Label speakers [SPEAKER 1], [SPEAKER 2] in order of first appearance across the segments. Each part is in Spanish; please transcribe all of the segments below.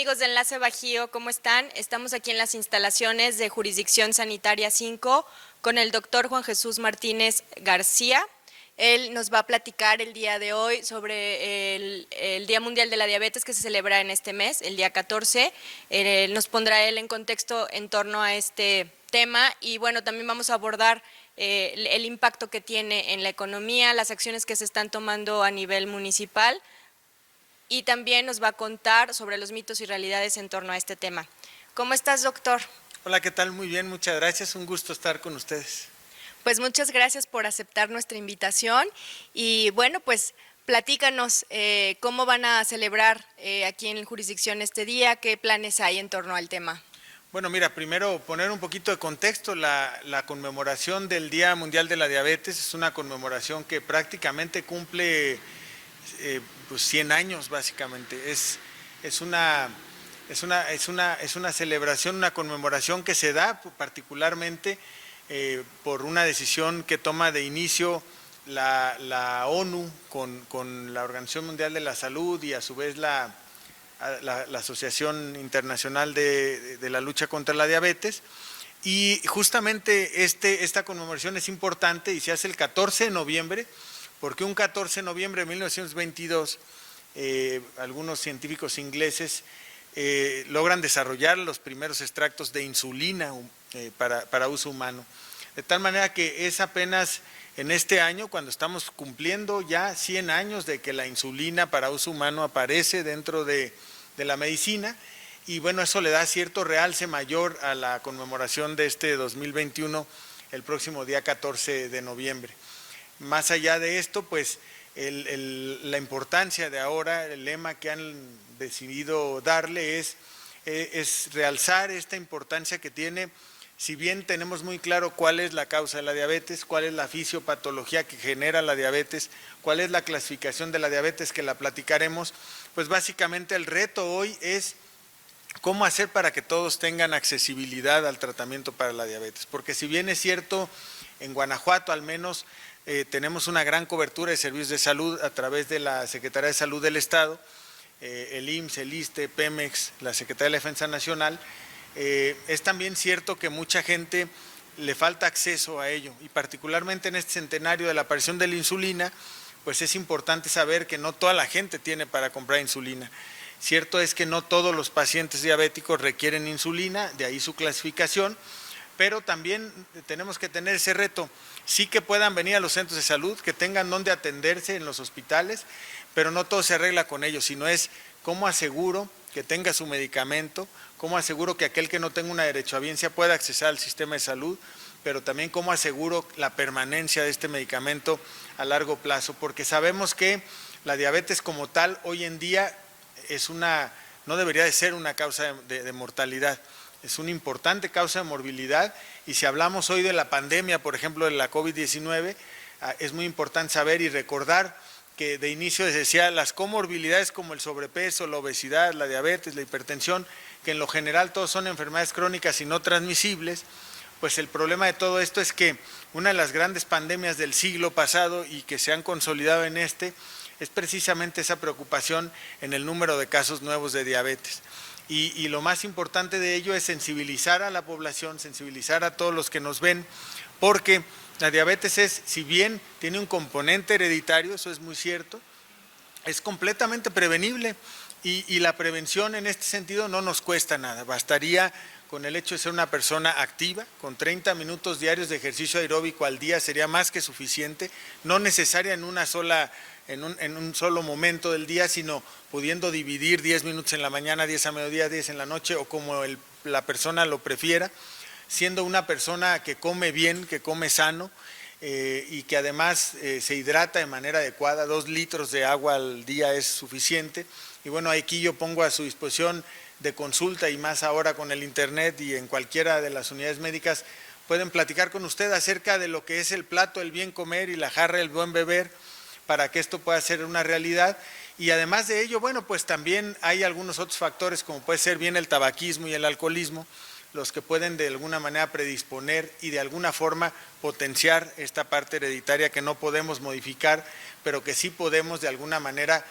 [SPEAKER 1] amigos de Enlace Bajío? ¿Cómo están? Estamos aquí en las instalaciones de Jurisdicción Sanitaria 5 con el doctor Juan Jesús Martínez García. Él nos va a platicar el día de hoy sobre el Día Mundial de la Diabetes que se celebra en este mes, el día 14. Nos pondrá él en contexto en torno a este tema y bueno, también vamos a abordar el impacto que tiene en la economía, las acciones que se están tomando a nivel municipal. Y también nos va a contar sobre los mitos y realidades en torno a este tema. ¿Cómo estás, doctor?
[SPEAKER 2] Hola, ¿qué tal? Muy bien, muchas gracias. Un gusto estar con ustedes.
[SPEAKER 1] Pues muchas gracias por aceptar nuestra invitación. Y bueno, pues platícanos cómo van a celebrar aquí en la jurisdicción este día, qué planes hay en torno al tema.
[SPEAKER 2] Bueno, mira, primero poner un poquito de contexto, la conmemoración del Día Mundial de la Diabetes es una conmemoración que prácticamente cumple pues 100 años básicamente. Es una celebración, una conmemoración que se da particularmente por una decisión que toma de inicio la ONU con la Organización Mundial de la Salud y a su vez la Asociación Internacional de la Lucha contra la Diabetes. Y justamente esta conmemoración es importante y se hace el 14 de noviembre, porque un 14 de noviembre de 1922 algunos científicos ingleses logran desarrollar los primeros extractos de insulina para uso humano. De tal manera que es apenas en este año, cuando estamos cumpliendo ya 100 años de que la insulina para uso humano aparece dentro de la medicina, y bueno, eso le da cierto realce mayor a la conmemoración de este 2021, el próximo día 14 de noviembre. Más allá de esto, pues la importancia de ahora, el lema que han decidido darle es realzar esta importancia que tiene. Si bien tenemos muy claro cuál es la causa de la diabetes, cuál es la fisiopatología que genera la diabetes, cuál es la clasificación de la diabetes, que la platicaremos, pues básicamente el reto hoy es cómo hacer para que todos tengan accesibilidad al tratamiento para la diabetes. Porque si bien es cierto, en Guanajuato al menos tenemos una gran cobertura de servicios de salud a través de la Secretaría de Salud del Estado, el IMSS, el ISSSTE, Pemex, la Secretaría de la Defensa Nacional. Es también cierto que mucha gente le falta acceso a ello, y particularmente en este centenario de la aparición de la insulina, pues es importante saber que no toda la gente tiene para comprar insulina. Cierto es que no todos los pacientes diabéticos requieren insulina, de ahí su clasificación, pero también tenemos que tener ese reto, sí que puedan venir a los centros de salud, que tengan donde atenderse en los hospitales, pero no todo se arregla con ellos, sino es cómo aseguro que tenga su medicamento, cómo aseguro que aquel que no tenga una derechohabiencia pueda acceder al sistema de salud, pero también cómo aseguro la permanencia de este medicamento a largo plazo, porque sabemos que la diabetes como tal hoy en día no debería de ser una causa de mortalidad. Es una importante causa de morbilidad, y si hablamos hoy de la pandemia, por ejemplo, de la COVID-19, es muy importante saber y recordar que de inicio se decía las comorbilidades como el sobrepeso, la obesidad, la diabetes, la hipertensión, que en lo general todos son enfermedades crónicas y no transmisibles. Pues el problema de todo esto es que una de las grandes pandemias del siglo pasado y que se han consolidado en es precisamente esa preocupación en el número de casos nuevos de diabetes. Y lo más importante de ello es sensibilizar a la población, sensibilizar a todos los que nos ven, porque la diabetes si bien tiene un componente hereditario, eso es muy cierto, es completamente prevenible, y la prevención en este sentido no nos cuesta nada. Bastaría con el hecho de ser una persona activa, con 30 minutos diarios de ejercicio aeróbico al día sería más que suficiente, no necesaria en un solo momento del día, sino pudiendo dividir 10 minutos en la mañana, 10 a mediodía, 10 en la noche, o como la persona lo prefiera, siendo una persona que come bien, que come sano, y que además se hidrata de manera adecuada. 2 litros de agua al día es suficiente. Y bueno, aquí yo pongo a su disposición de consulta, y más ahora con el internet y en cualquiera de las unidades médicas, pueden platicar con usted acerca de lo que es el plato del bien comer y la jarra del buen beber, para que esto pueda ser una realidad. Y además de ello, bueno, pues también hay algunos otros factores, como puede ser bien el tabaquismo y el alcoholismo, los que pueden de alguna manera predisponer y de alguna forma potenciar esta parte hereditaria que no podemos modificar, pero que sí podemos de alguna manera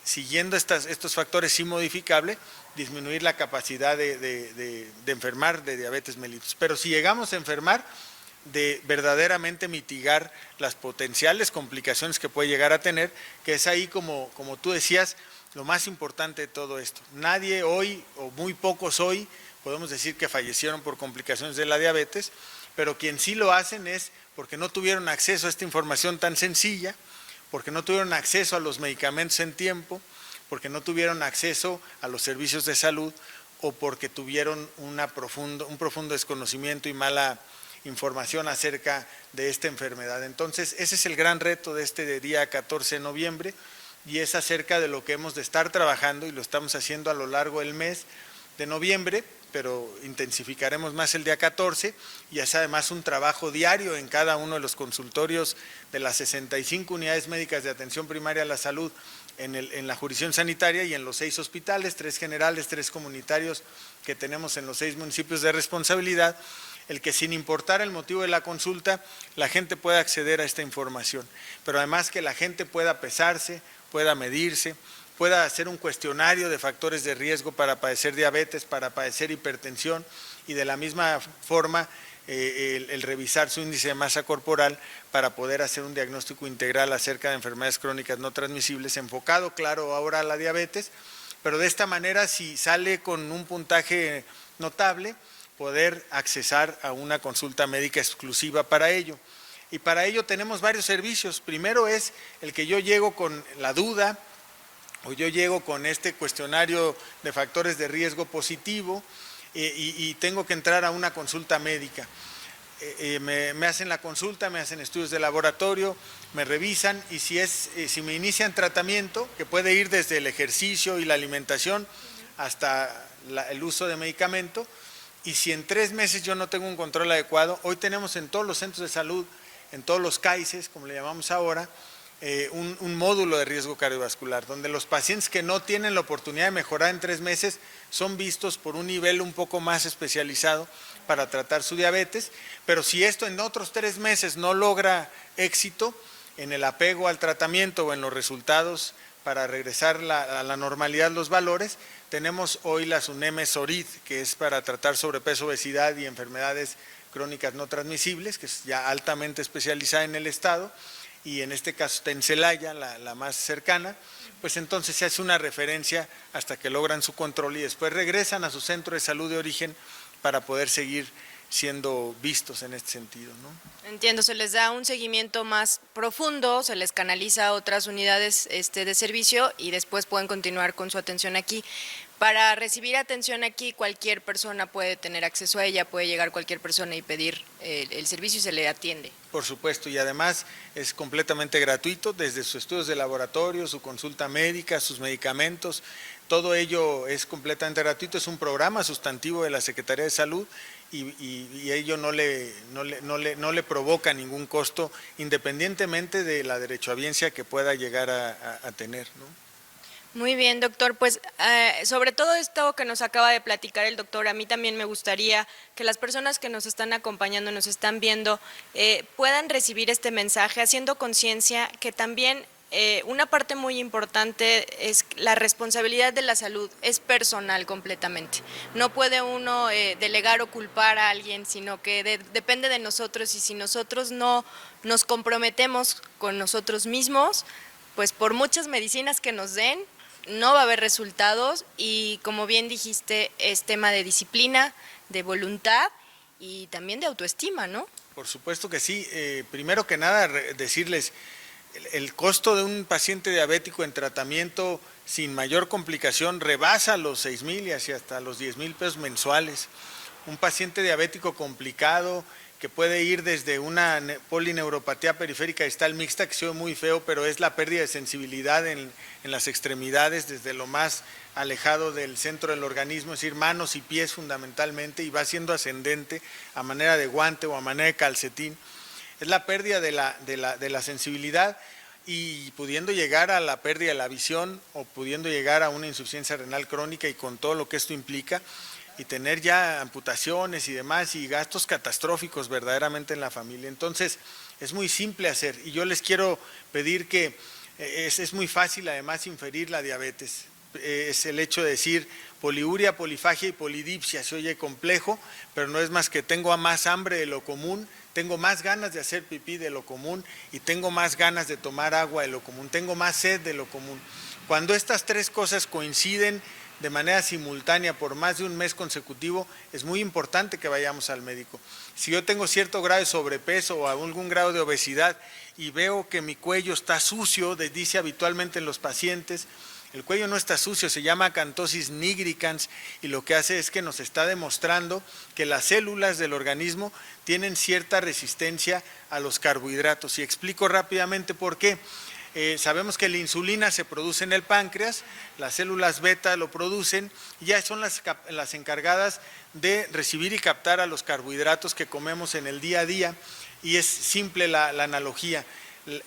[SPEAKER 2] siguiendo estos factores sí modificables, disminuir la capacidad de enfermar de diabetes mellitus. Pero si llegamos a enfermar, de verdaderamente mitigar las potenciales complicaciones que puede llegar a tener, que es ahí como tú decías, lo más importante de todo esto. Nadie hoy, o muy pocos hoy, podemos decir que fallecieron por complicaciones de la diabetes, pero quien sí lo hacen es porque no tuvieron acceso a esta información tan sencilla, porque no tuvieron acceso a los medicamentos en tiempo, porque no tuvieron acceso a los servicios de salud o porque tuvieron un profundo desconocimiento y mala información acerca de esta enfermedad. Entonces, ese es el gran reto de este día 14 de noviembre y es acerca de lo que hemos de estar trabajando y lo estamos haciendo a lo largo del mes de noviembre, pero intensificaremos más el día 14 y es además un trabajo diario en cada uno de los consultorios de las 65 unidades médicas de atención primaria a la salud en la jurisdicción sanitaria y en los 6 hospitales, 3 generales, 3 comunitarios que tenemos en los 6 municipios de responsabilidad, el que sin importar el motivo de la consulta, la gente pueda acceder a esta información, pero además que la gente pueda pesarse, pueda medirse, pueda hacer un cuestionario de factores de riesgo para padecer diabetes, para padecer hipertensión y de la misma forma el revisar su índice de masa corporal para poder hacer un diagnóstico integral acerca de enfermedades crónicas no transmisibles, enfocado, claro, ahora a la diabetes, pero de esta manera si sale con un puntaje notable, poder accesar a una consulta médica exclusiva para ello. Y para ello tenemos varios servicios. Primero es el que yo llego con la duda o yo llego con este cuestionario de factores de riesgo positivo y tengo que entrar a una consulta médica. Me hacen la consulta, me hacen estudios de laboratorio, me revisan y si me inician tratamiento, que puede ir desde el ejercicio y la alimentación hasta el uso de medicamento, y si en 3 meses yo no tengo un control adecuado, hoy tenemos en todos los centros de salud, en todos los CAICES, como le llamamos ahora, un módulo de riesgo cardiovascular, donde los pacientes que no tienen la oportunidad de mejorar en 3 meses son vistos por un nivel un poco más especializado para tratar su diabetes, pero si esto en otros 3 meses no logra éxito en el apego al tratamiento o en los resultados para regresar a la normalidad los valores, tenemos hoy la SUNEME-SORID, que es para tratar sobrepeso, obesidad y enfermedades crónicas no transmisibles, que es ya altamente especializada en el estado, y en este caso está en Celaya, la más cercana, pues entonces se hace una referencia hasta que logran su control y después regresan a su centro de salud de origen para poder seguir siendo vistos en este sentido, ¿no?
[SPEAKER 1] Entiendo, se les da un seguimiento más profundo, se les canaliza a otras unidades de servicio y después pueden continuar con su atención aquí. Para recibir atención aquí, cualquier persona puede tener acceso a ella, puede llegar cualquier persona y pedir el servicio y se le atiende.
[SPEAKER 2] Por supuesto, y además es completamente gratuito, desde sus estudios de laboratorio, su consulta médica, sus medicamentos, todo ello es completamente gratuito, es un programa sustantivo de la Secretaría de Salud y ello no le provoca ningún costo, independientemente de la derechohabiencia que pueda llegar a tener, ¿no?
[SPEAKER 1] Muy bien, doctor. Pues sobre todo esto que nos acaba de platicar el doctor, a mí también me gustaría que las personas que nos están acompañando, nos están viendo, puedan recibir este mensaje haciendo conciencia que también una parte muy importante es la responsabilidad de la salud, es personal completamente. No puede uno delegar o culpar a alguien, sino que depende de nosotros y si nosotros no nos comprometemos con nosotros mismos, pues por muchas medicinas que nos den, no va a haber resultados y como bien dijiste, es tema de disciplina, de voluntad y también de autoestima, ¿no?
[SPEAKER 2] Por supuesto que sí. Primero que nada, decirles, el costo de un paciente diabético en tratamiento sin mayor complicación rebasa los 6,000 y hasta los 10,000 pesos mensuales. Un paciente diabético complicado que puede ir desde una polineuropatía periférica distal mixta, que se oye muy feo, pero es la pérdida de sensibilidad en las extremidades, desde lo más alejado del centro del organismo, es decir, manos y pies fundamentalmente, y va siendo ascendente a manera de guante o a manera de calcetín. Es la pérdida de la sensibilidad y pudiendo llegar a la pérdida de la visión o pudiendo llegar a una insuficiencia renal crónica y con todo lo que esto implica, y tener ya amputaciones y demás y gastos catastróficos verdaderamente en la familia. Entonces es muy simple hacer y yo les quiero pedir que Es muy fácil además inferir la diabetes. Es el hecho de decir poliuria, polifagia y polidipsia. Se oye complejo, pero no es más que tengo más hambre de lo común, tengo más ganas de hacer pipí de lo común y tengo más ganas de tomar agua de lo común, tengo más sed de lo común. Cuando estas tres cosas coinciden de manera simultánea por más de un mes consecutivo, es muy importante que vayamos al médico. Si yo tengo cierto grado de sobrepeso o algún grado de obesidad y veo que mi cuello está sucio, dice habitualmente en los pacientes, el cuello no está sucio, se llama acantosis nigricans y lo que hace es que nos está demostrando que las células del organismo tienen cierta resistencia a los carbohidratos. Y explico rápidamente por qué. Sabemos que la insulina se produce en el páncreas, las células beta lo producen y ya son las encargadas de recibir y captar a los carbohidratos que comemos en el día a día, y es simple la analogía.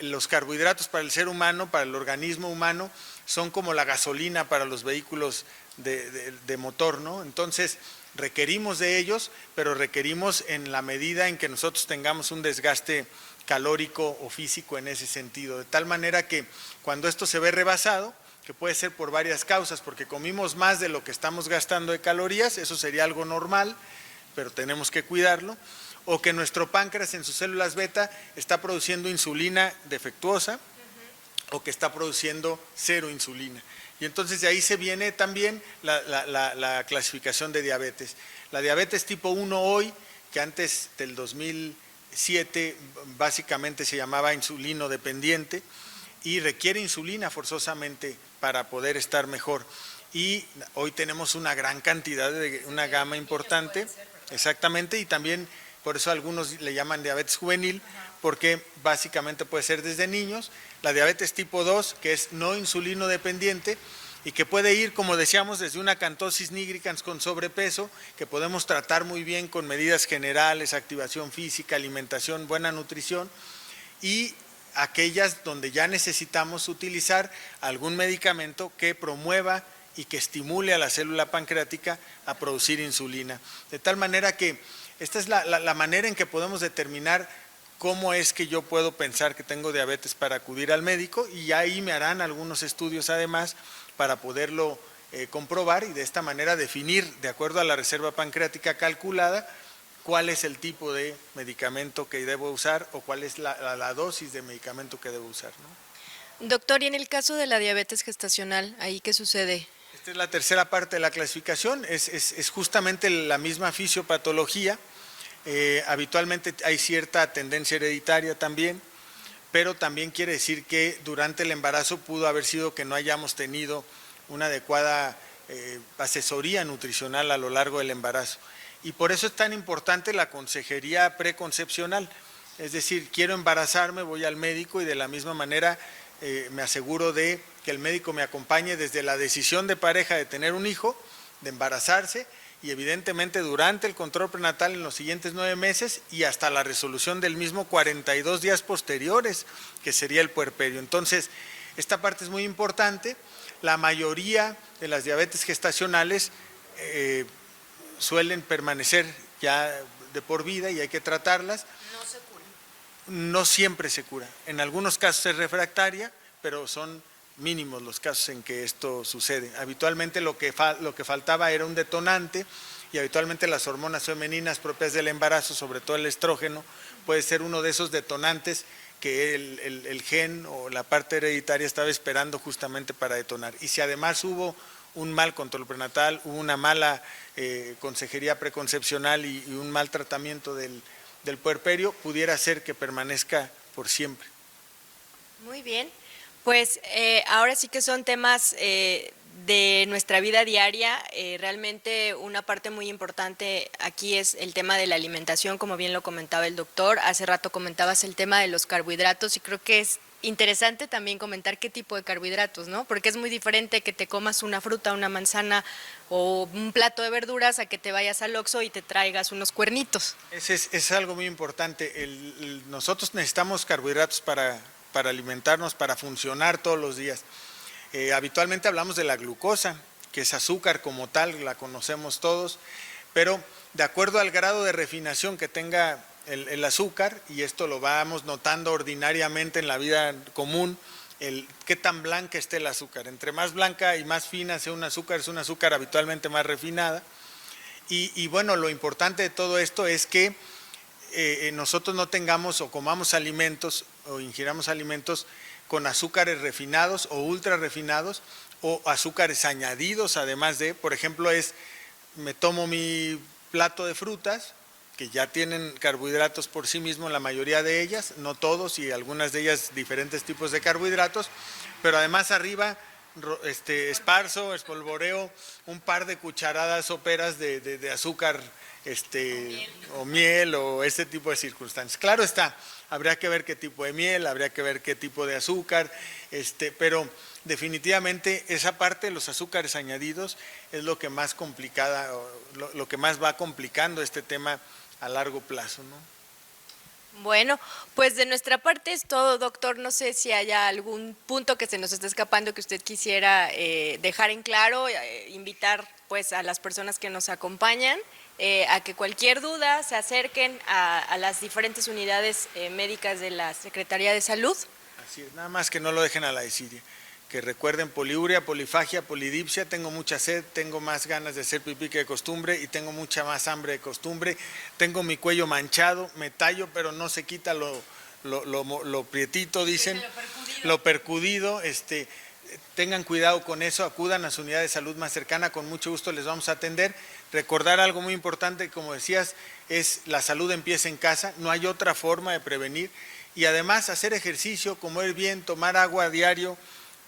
[SPEAKER 2] Los carbohidratos para el ser humano, para el organismo humano, son como la gasolina para los vehículos de motor, ¿no? Entonces requerimos de ellos, pero requerimos en la medida en que nosotros tengamos un desgaste calórico o físico en ese sentido, de tal manera que cuando esto se ve rebasado, que puede ser por varias causas, porque comimos más de lo que estamos gastando de calorías, eso sería algo normal, pero tenemos que cuidarlo, o que nuestro páncreas en sus células beta está produciendo insulina defectuosa, o que está produciendo cero insulina. Y entonces de ahí se viene también la clasificación de diabetes. La diabetes tipo 1 hoy, que antes del 2007 básicamente se llamaba insulino dependiente y requiere insulina forzosamente para poder estar mejor. Y hoy tenemos una gran cantidad, una gama importante, exactamente, y también por eso algunos le llaman diabetes juvenil, porque básicamente puede ser desde niños. La diabetes tipo 2, que es no insulino dependiente y que puede ir, como decíamos, desde una acantosis nigricans con sobrepeso, que podemos tratar muy bien con medidas generales, activación física, alimentación, buena nutrición, y aquellas donde ya necesitamos utilizar algún medicamento que promueva y que estimule a la célula pancreática a producir insulina. De tal manera que esta es la manera en que podemos determinar cómo es que yo puedo pensar que tengo diabetes para acudir al médico, y ahí me harán algunos estudios además para poderlo comprobar y de esta manera definir, de acuerdo a la reserva pancreática calculada, cuál es el tipo de medicamento que debo usar o cuál es la dosis de medicamento que debo usar, ¿no?
[SPEAKER 1] Doctor, y en el caso de la diabetes gestacional, ¿ahí qué sucede?
[SPEAKER 2] Esta es la tercera parte de la clasificación, es justamente la misma fisiopatología. Habitualmente hay cierta tendencia hereditaria también, pero también quiere decir que durante el embarazo pudo haber sido que no hayamos tenido una adecuada asesoría nutricional a lo largo del embarazo. Y por eso es tan importante la consejería preconcepcional, es decir, quiero embarazarme, voy al médico y de la misma manera me aseguro de que el médico me acompañe desde la decisión de pareja de tener un hijo, de embarazarse, y evidentemente durante el control prenatal en los siguientes 9 meses y hasta la resolución del mismo 42 días posteriores, que sería el puerperio. Entonces, esta parte es muy importante. La mayoría de las diabetes gestacionales suelen permanecer ya de por vida y hay que tratarlas.
[SPEAKER 1] No se cura.
[SPEAKER 2] No siempre se cura. En algunos casos es refractaria, pero son mínimos los casos en que esto sucede. Habitualmente lo que faltaba era un detonante, y habitualmente las hormonas femeninas propias del embarazo, sobre todo el estrógeno, puede ser uno de esos detonantes que el gen o la parte hereditaria estaba esperando justamente para detonar. Y si además hubo un mal control prenatal, hubo una mala consejería preconcepcional y un mal tratamiento del puerperio, pudiera ser que permanezca por siempre.
[SPEAKER 1] Muy bien. Pues ahora sí que son temas de nuestra vida diaria. Realmente una parte muy importante aquí es el tema de la alimentación, como bien lo comentaba el doctor. Hace rato comentabas el tema de los carbohidratos y creo que es interesante también comentar qué tipo de carbohidratos, ¿no? Porque es muy diferente que te comas una fruta, una manzana o un plato de verduras a que te vayas al Oxxo y te traigas unos cuernitos.
[SPEAKER 2] Es algo muy importante. Nosotros necesitamos carbohidratos para alimentarnos, para funcionar todos los días. Habitualmente hablamos de la glucosa, que es azúcar como tal, la conocemos todos, pero de acuerdo al grado de refinación que tenga el azúcar, y esto lo vamos notando ordinariamente en la vida común, qué tan blanca esté el azúcar. Entre más blanca y más fina sea un azúcar, es un azúcar habitualmente más refinada. Y bueno, lo importante de todo esto es que nosotros no tengamos o comamos alimentos o ingiramos alimentos con azúcares refinados o ultra refinados o azúcares añadidos, además de, por ejemplo, me tomo mi plato de frutas, que ya tienen carbohidratos por sí mismos, la mayoría de ellas, no todos, y algunas de ellas diferentes tipos de carbohidratos, pero además arriba esparzo, espolvoreo un par de cucharadas soperas de azúcar o miel o ese tipo de circunstancias. Claro está, habría que ver qué tipo de miel, habría que ver qué tipo de azúcar, pero definitivamente esa parte de los azúcares añadidos es lo que más complicada, lo que más va complicando este tema a largo plazo, ¿no?
[SPEAKER 1] Bueno, pues de nuestra parte es todo, doctor. No sé si haya algún punto que se nos esté escapando que usted quisiera dejar en claro, invitar pues a las personas que nos acompañan a que cualquier duda se acerquen a las diferentes unidades médicas de la Secretaría de Salud.
[SPEAKER 2] Así es, nada más que no lo dejen a la desidia. Que recuerden poliuria, polifagia, polidipsia, tengo mucha sed, tengo más ganas de hacer pipí que de costumbre y tengo mucha más hambre de costumbre, tengo mi cuello manchado, me tallo pero no se quita lo prietito, dicen, lo percudido, tengan cuidado con eso, acudan a su unidad de salud más cercana, con mucho gusto les vamos a atender. Recordar algo muy importante, como decías, es la salud empieza en casa, no hay otra forma de prevenir y además hacer ejercicio, comer bien, tomar agua a diario.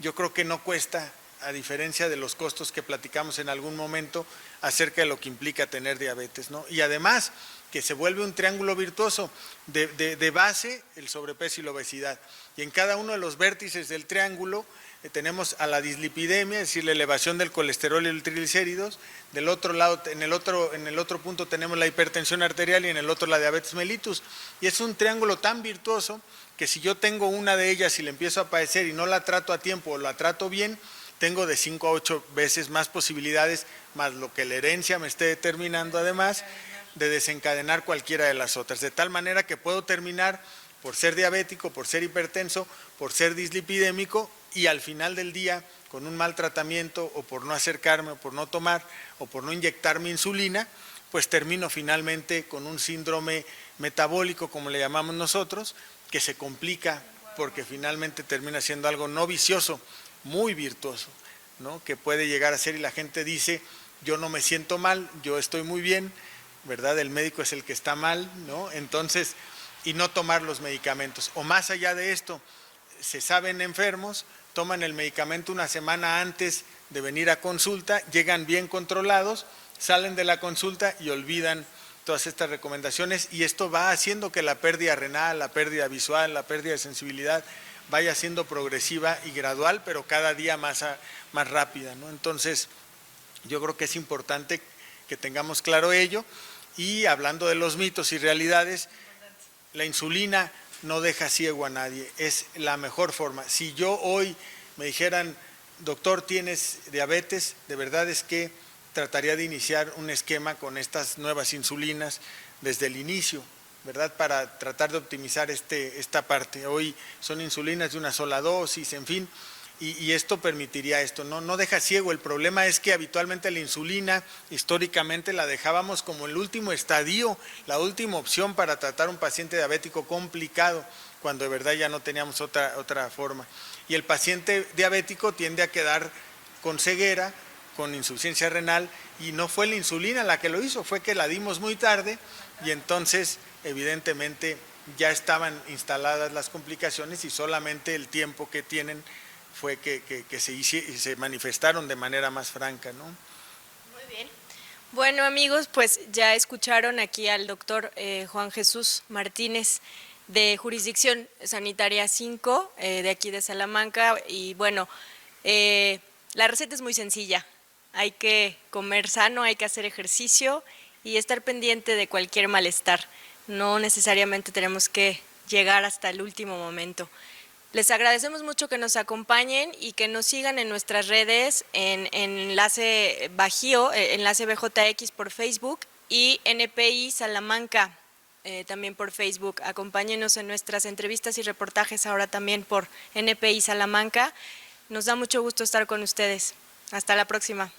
[SPEAKER 2] Yo creo que no cuesta, a diferencia de los costos que platicamos en algún momento acerca de lo que implica tener diabetes, ¿no? Y además que se vuelve un triángulo virtuoso de base, el sobrepeso y la obesidad. Y en cada uno de los vértices del triángulo tenemos a la dislipidemia, es decir, la elevación del colesterol y los triglicéridos. Del otro lado, en el otro punto tenemos la hipertensión arterial y en el otro la diabetes mellitus. Y es un triángulo tan virtuoso que si yo tengo una de ellas y le empiezo a padecer y no la trato a tiempo o la trato bien, tengo de 5 a 8 veces más posibilidades, más lo que la herencia me esté determinando además, de desencadenar cualquiera de las otras. De tal manera que puedo terminar por ser diabético, por ser hipertenso, por ser dislipidémico y al final del día, con un mal tratamiento o por no acercarme o por no tomar o por no inyectarme insulina, pues termino finalmente con un síndrome metabólico, como le llamamos nosotros, que se complica porque finalmente termina siendo algo no vicioso, muy virtuoso, ¿no? Que puede llegar a ser y la gente dice, yo no me siento mal, yo estoy muy bien, ¿verdad? El médico es el que está mal, ¿no? Entonces, y no tomar los medicamentos. O más allá de esto, se saben enfermos, toman el medicamento una semana antes de venir a consulta, llegan bien controlados, salen de la consulta y olvidan todas estas recomendaciones y esto va haciendo que la pérdida renal, la pérdida visual, la pérdida de sensibilidad vaya siendo progresiva y gradual, pero cada día más rápida, ¿no? Entonces, yo creo que es importante que tengamos claro ello y hablando de los mitos y realidades, la insulina no deja ciego a nadie, es la mejor forma. Si yo hoy me dijeran, doctor, ¿tienes diabetes? De verdad es que trataría de iniciar un esquema con estas nuevas insulinas desde el inicio, ¿verdad? Para tratar de optimizar esta parte. Hoy son insulinas de una sola dosis, en fin, y esto permitiría esto, no deja ciego. El problema es que habitualmente la insulina, históricamente la dejábamos como el último estadio, la última opción para tratar a un paciente diabético complicado, cuando de verdad ya no teníamos otra forma. Y el paciente diabético tiende a quedar con ceguera, con insuficiencia renal, y no fue la insulina la que lo hizo, fue que la dimos muy tarde y entonces evidentemente ya estaban instaladas las complicaciones y solamente el tiempo que tienen fue que se manifestaron de manera más franca, ¿no?
[SPEAKER 1] Muy bien. Bueno, amigos, pues ya escucharon aquí al doctor Juan Jesús Martínez de Jurisdicción Sanitaria 5 de aquí de Salamanca y bueno, la receta es muy sencilla. Hay que comer sano, hay que hacer ejercicio y estar pendiente de cualquier malestar. No necesariamente tenemos que llegar hasta el último momento. Les agradecemos mucho que nos acompañen y que nos sigan en nuestras redes, en Enlace Bajío, Enlace BJX por Facebook y NPI Salamanca también por Facebook. Acompáñenos en nuestras entrevistas y reportajes ahora también por NPI Salamanca. Nos da mucho gusto estar con ustedes. Hasta la próxima.